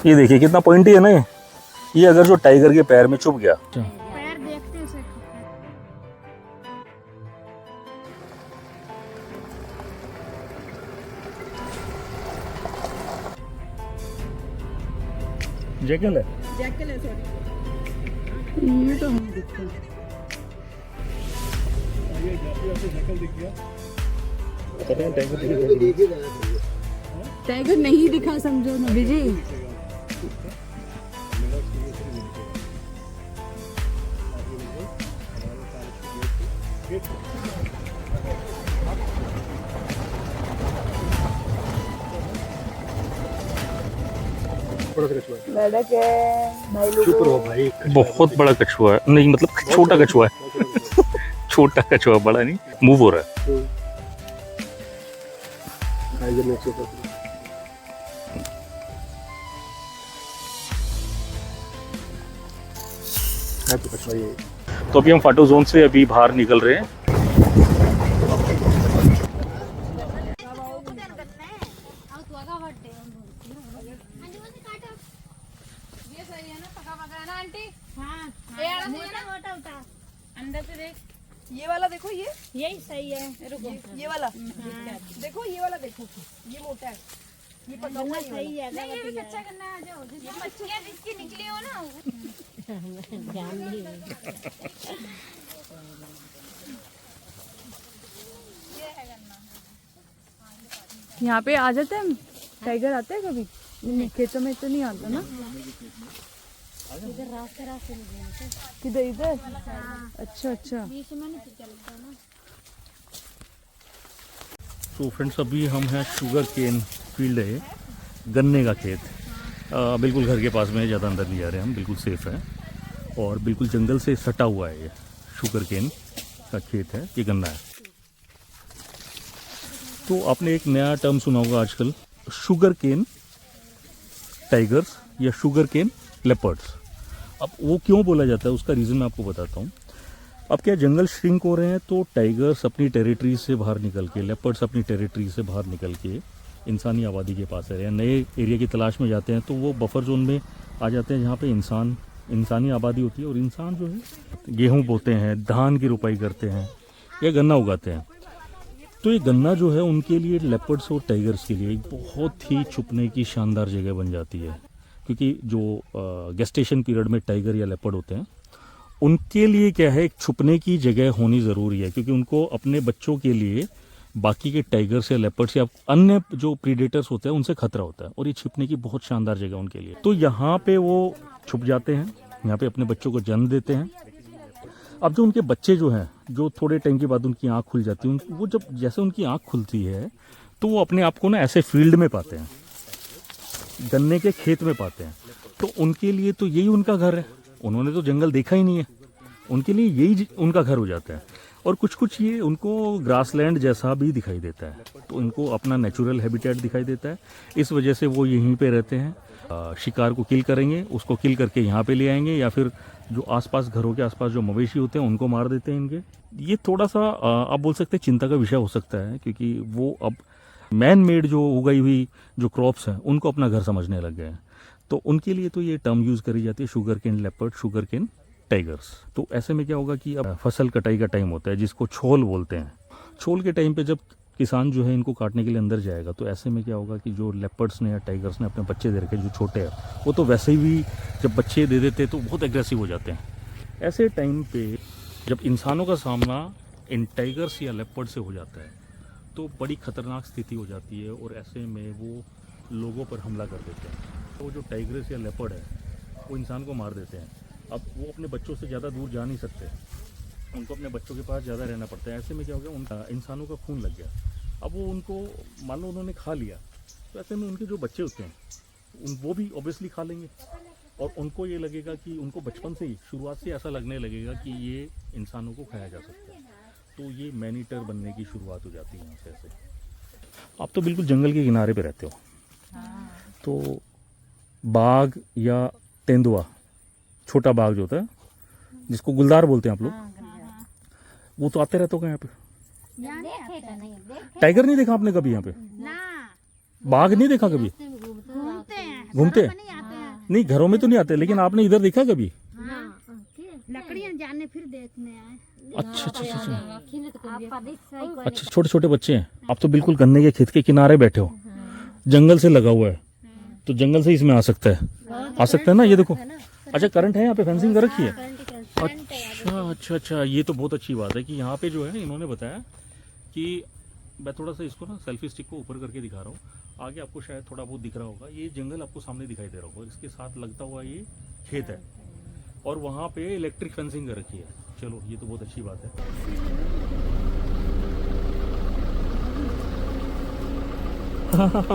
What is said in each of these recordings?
ये देखिए कितना पॉइंटी है ना ये अगर जो टाइगर के पैर में चुभ गया पैर देखते उसे जैकल है। जैकल है सॉरी ये तो हम दिखते हैं ये जैकल दिख गया पता है टाइगर नहीं दिखा समझो ना विजी बड़ा क्या भाई लोगों भाई बहुत बड़ा कछुआ है नहीं मतलब छोटा कछुआ है छोटा कछुआ बड़ा नहीं मूव हो रहा है तो अभी हम फाटो जोन से अभी बाहर निकल रहे हैं। अंदर से देख ये वाला देखो ये यही सही है रुको ये वाला देखो ये वाला देखो ये मोटा है ये पका हुआ सही है नहीं ये कच्चा करना है जो जिसकी मच्छियां जिसकी निकली हो ना ध्यान नहीं ये है करना यहाँ पे आ जाते हैं टाइगर आते हैं कभी नहीं खेतों में तो नहीं आता ना इधर रास्ते किधर इधर अच्छा अच्छा बीच में नहीं चलता ना। तो फ्रेंड्स अभी हम हैं शुगर केन फील्ड है गन्ने का खेत बिल्कुल घर के पास में ज़्यादा अंदर नहीं जा रहे हम बिल्कुल सेफ है और बिल्कुल जंगल से सटा हुआ है ये शुगर केन का खेत है ये गन्ना है। तो आपने एक नया टर्म सुना होगा आजकल शुगर केन टाइगर्स या शुगर केन लेपर्ड्स। अब वो क्यों बोला जाता है उसका रीज़न मैं आपको बताता हूँ। अब क्या जंगल श्रिंक हो रहे हैं तो टाइगर्स अपनी टेरिटरी से बाहर निकल के लेपर्ड्स अपनी टेरिटरी से बाहर निकल के इंसानी आबादी के पास रहे हैं नए एरिया की तलाश में जाते हैं तो वो बफर जोन में आ जाते हैं जहाँ पे इंसानी आबादी होती है और इंसान जो है गेहूँ बोते हैं धान की रुपाई करते हैं या गन्ना उगाते हैं। तो ये गन्ना जो है उनके लिए लेपर्ड्स और टाइगर्स के लिए एक बहुत ही छुपने की शानदार जगह बन जाती है क्योंकि जो गेस्टेशन पीरियड में टाइगर या लेपर्ड होते हैं उनके लिए क्या है एक छुपने की जगह होनी ज़रूरी है क्योंकि उनको अपने बच्चों के लिए बाकी के टाइगर्स या लेपर्ड्स या अन्य जो प्रीडेटर्स होते हैं उनसे खतरा होता है और ये छिपने की बहुत शानदार जगह उनके लिए। तो यहाँ पे वो छुप जाते हैं यहाँ पे अपने बच्चों को जन्म देते हैं। अब जो उनके बच्चे जो हैं जो थोड़े टाइम के बाद उनकी आँख खुल जाती है वो जब जैसे उनकी आँख खुलती है तो वो अपने आप को ना ऐसे फील्ड में पाते हैं गन्ने के खेत में पाते हैं। तो उनके लिए तो यही उनका घर है उन्होंने तो जंगल देखा ही नहीं है उनके लिए यही उनका घर हो जाता है और कुछ कुछ ये उनको ग्रासलैंड जैसा भी दिखाई देता है तो इनको अपना नेचुरल हैबिटेट दिखाई देता है। इस वजह से वो यहीं पे रहते हैं शिकार को किल करेंगे उसको किल करके यहाँ पे ले आएंगे या फिर जो आसपास घरों के आसपास जो मवेशी होते हैं उनको मार देते हैं इनके। ये थोड़ा सा आप बोल सकते हैं चिंता का विषय हो सकता है क्योंकि वो अब मैन मेड जो उगाई हुई जो क्रॉप्स हैं उनको अपना घर समझने लग गए हैं तो उनके लिए तो ये टर्म यूज़ करी जाती है sugar cane leopard sugar cane tigers. तो ऐसे में क्या होगा कि अब फसल कटाई का टाइम होता है जिसको छोल बोलते हैं। छोल के टाइम पे जब किसान जो है इनको काटने के लिए अंदर जाएगा तो ऐसे में क्या होगा कि जो लेपर्ड्स ने या टाइगर्स ने अपने बच्चे दे रखे जो छोटे हैं वो तो वैसे ही जब बच्चे दे देते तो बहुत एग्रेसिव हो जाते हैं। ऐसे टाइम पे जब इंसानों का सामना इन टाइगर्स या लेपर्ड से हो जाता है तो बड़ी खतरनाक स्थिति हो जाती है और ऐसे में वो लोगों पर हमला कर देते हैं। तो जो टाइगर्स या लेपर्ड है वो इंसान को मार देते हैं। अब वो अपने बच्चों से ज़्यादा दूर जा नहीं सकते उनको अपने बच्चों के पास ज़्यादा रहना पड़ता है। ऐसे में क्या हो गया उनका इंसानों का खून लग गया। अब वो उनको मान लो उन्होंने खा लिया तो ऐसे में उनके जो बच्चे होते हैं वो भी ऑब्वियसली खा लेंगे और उनको ये लगेगा कि उनको बचपन से ही शुरुआत से ऐसा लगने लगेगा कि ये इंसानों को खाया जा सकता है। तो ये मैन ईटर बनने की शुरुआत हो जाती है यहाँ से। ऐसे आप तो बिल्कुल जंगल के किनारे पे रहते हो तो बाघ या तेंदुआ छोटा बाघ जो होता है जिसको गुलदार बोलते हैं आप लोग वो तो आते रहते हो यहाँ पे। टाइगर नहीं देखा आपने कभी यहाँ पे? बाघ नहीं देखा कभी? घूमते हैं नहीं घरों में तो नहीं आते, लेकिन आपने इधर देखा कभी? लकड़ियां जाने फिर देखने आए। अच्छा अच्छा अच्छा अच्छा, छोटे छोटे बच्चे हैं। आप तो बिल्कुल गन्ने के खेत के किनारे बैठे हो, जंगल से लगा हुआ है, तो जंगल से इसमें आ सकता है, आ सकता है ना। ये देखो, अच्छा करंट है यहाँ पे, फेंसिंग कर रखी है। अच्छा अच्छा अच्छा, ये तो बहुत अच्छी बात है कि यहाँ पे जो है इन्होंने बताया कि मैं थोड़ा सा इसको ना सेल्फी स्टिक को ऊपर करके दिखा रहा हूँ, आगे आपको शायद थोड़ा बहुत दिख रहा होगा, ये जंगल आपको सामने दिखाई दे रहा होगा, इसके साथ लगता हुआ ये खेत है और वहाँ पे इलेक्ट्रिक फेंसिंग कर रखी है। चलो ये तो बहुत अच्छी बात है।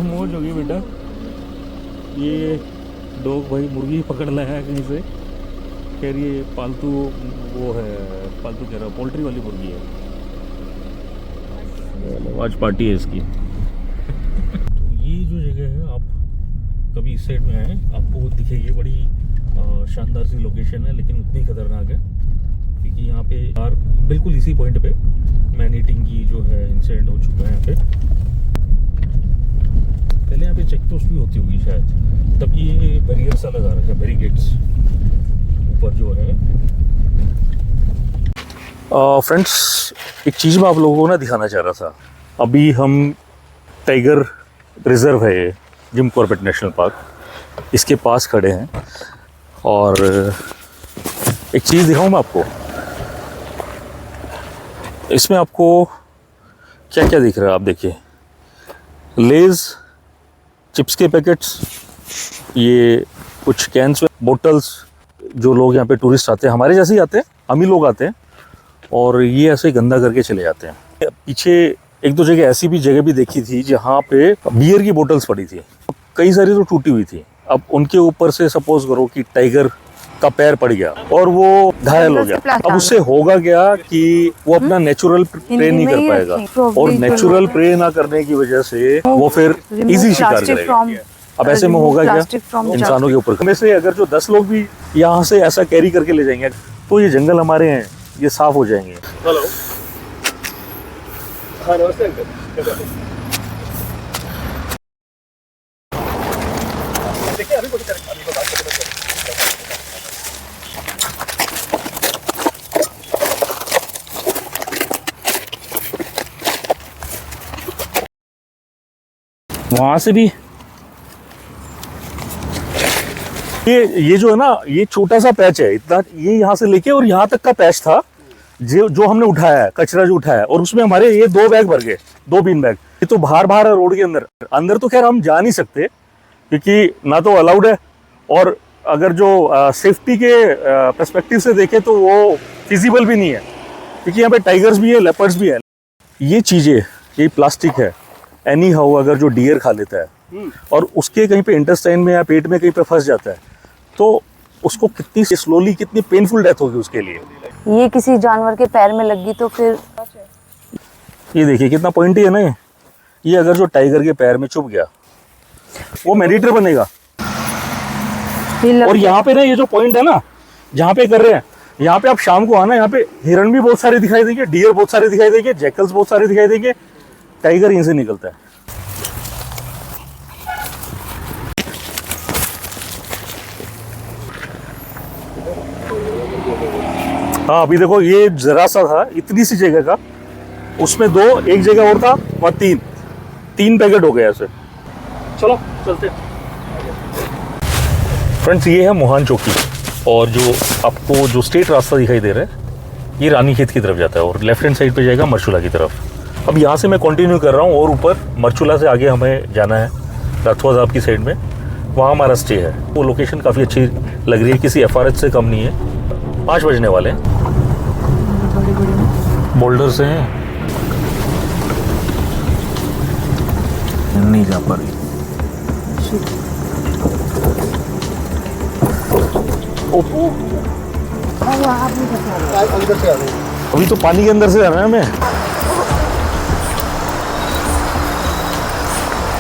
मौज होगी बेटा। ये डॉग भाई मुर्गी पकड़ लाया है कहीं से, कह रही है पालतू, वो है पालतू कह रहा, पोल्ट्री वाली मुर्गी है। आज पार्टी है इसकी। तो ये जो जगह है, आप कभी इस साइड में आए आपको दिखेगी, बड़ी शानदार सी लोकेशन है, लेकिन उतनी खतरनाक है क्योंकि यहाँ पे यार बिल्कुल इसी पॉइंट पे मैन ईटिंग की जो है इंसिडेंट हो चुका है यहाँ पे। पहले यहाँ पे चेक पोस्ट भी होती होगी शायद, तब ये बैरियर सा लगा रखा है, बैरिकेड्स ऊपर जो है। फ्रेंड्स, एक चीज़ मैं आप लोगों को ना दिखाना चाह रहा था। अभी हम टाइगर रिजर्व है ये, जिम कॉर्बेट नेशनल पार्क, इसके पास खड़े हैं और एक चीज़ दिखाऊं मैं आपको। इसमें आपको क्या क्या दिख रहा है, आप देखिए, लेज चिप्स के पैकेट्स, ये कुछ कैंस में बोटल्स। जो लोग यहाँ पे टूरिस्ट आते हैं, हमारे जैसे ही आते हैं, हम ही लोग आते हैं और ये ऐसे गंदा करके चले जाते हैं। पीछे एक दो जगह ऐसी भी जगह भी देखी थी जहाँ पे बियर की बोतल्स पड़ी थी, कई सारी तो टूटी हुई थी। अब उनके ऊपर से सपोज करो कि टाइगर का पैर पड़ गया और वो घायल हो गया, अब उससे होगा क्या कि वो अपना नेचुरल प्रे नहीं कर पाएगा, और नेचुरल प्रे ना करने की वजह से वो फिर इजी शिकार करेगा। अब ऐसे में होगा क्या इंसानों के ऊपर में से अगर जो 10 लोग भी यहाँ से ऐसा कैरी करके ले जाएंगे तो ये जंगल हमारे हैं, ये साफ हो जाएंगे। हेलो, हाँ नमस्ते अंकल। देखिए अभी वहां से भी ये जो है ना, ये छोटा सा पैच है, इतना ये यहाँ से लेके और यहाँ तक का पैच था जो हमने उठाया है, कचरा जो उठाया है, और उसमें हमारे ये 2 बैग भर गए, 2 बीन बैग। ये तो बाहर है रोड के अंदर, अंदर तो खैर हम जा नहीं सकते क्योंकि ना तो अलाउड है, और अगर जो सेफ्टी के पर्सपेक्टिव से देखें तो वो फिजिबल भी नहीं है क्योंकि यहाँ पे टाइगर्स भी है, लेपर्ड्स भी है। ये चीज़ें, ये प्लास्टिक है, एनी हाउ अगर जो डियर खा लेता है और उसके कहीं पे इंटेस्टाइन में या पेट में कहीं पे फंस जाता है तो उसको कितनी स्लोली, कितनी पेनफुल डेथ होगी उसके लिए। ये किसी जानवर के पैर में लगी तो फिर ये देखिए कितना पॉइंटी है ना ये अगर जो टाइगर के पैर में चुभ गया वो मैरिटर बनेगा। और यहाँ पे ना ये जो पॉइंट है ना जहाँ पे कर रहे हैं, यहाँ पे आप शाम को आना, यहाँ पे हिरन भी बहुत सारे दिखाई देंगे, डियर बहुत सारे दिखाई देंगे, जैकल्स बहुत सारे दिखाई देंगे, टाइगर यहीं से निकलता है। हाँ अभी देखो ये जरा सा था, इतनी सी जगह का, उसमें 2, एक जगह और था वहाँ 3 पैकेट हो गया ऐसे। चलो चलते। फ्रेंड्स ये है मोहान चौकी, और जो आपको जो स्टेट रास्ता दिखाई दे रहा है ये रानीखेत की तरफ जाता है और लेफ्ट हैंड साइड पे जाएगा मरचूला की तरफ। अब यहाँ से मैं कंटिन्यू कर रहा हूँ और ऊपर मरचूला से आगे हमें जाना है राथुआ साहब की साइड में, वहाँ हमारा स्टे है। वो लोकेशन काफ़ी अच्छी लग रही है, किसी FRH से कम नहीं है। 5 बजने वाले हैं, बोल्डर से हैं, नहीं जा पा रही। अभी तो पानी के अंदर से जाना है हमें।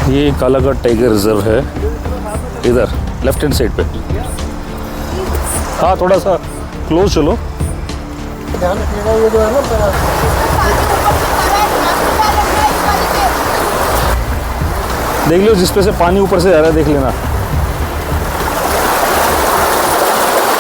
ये कालाघाट टाइगर रिजर्व है, इधर लेफ्ट हैंड साइड पे। हाँ थोड़ा सा क्लोज चलो। ध्यान रखिएगा ये जो है ना, देख लो जिस पे से पानी ऊपर से आ रहा है, देख लेना।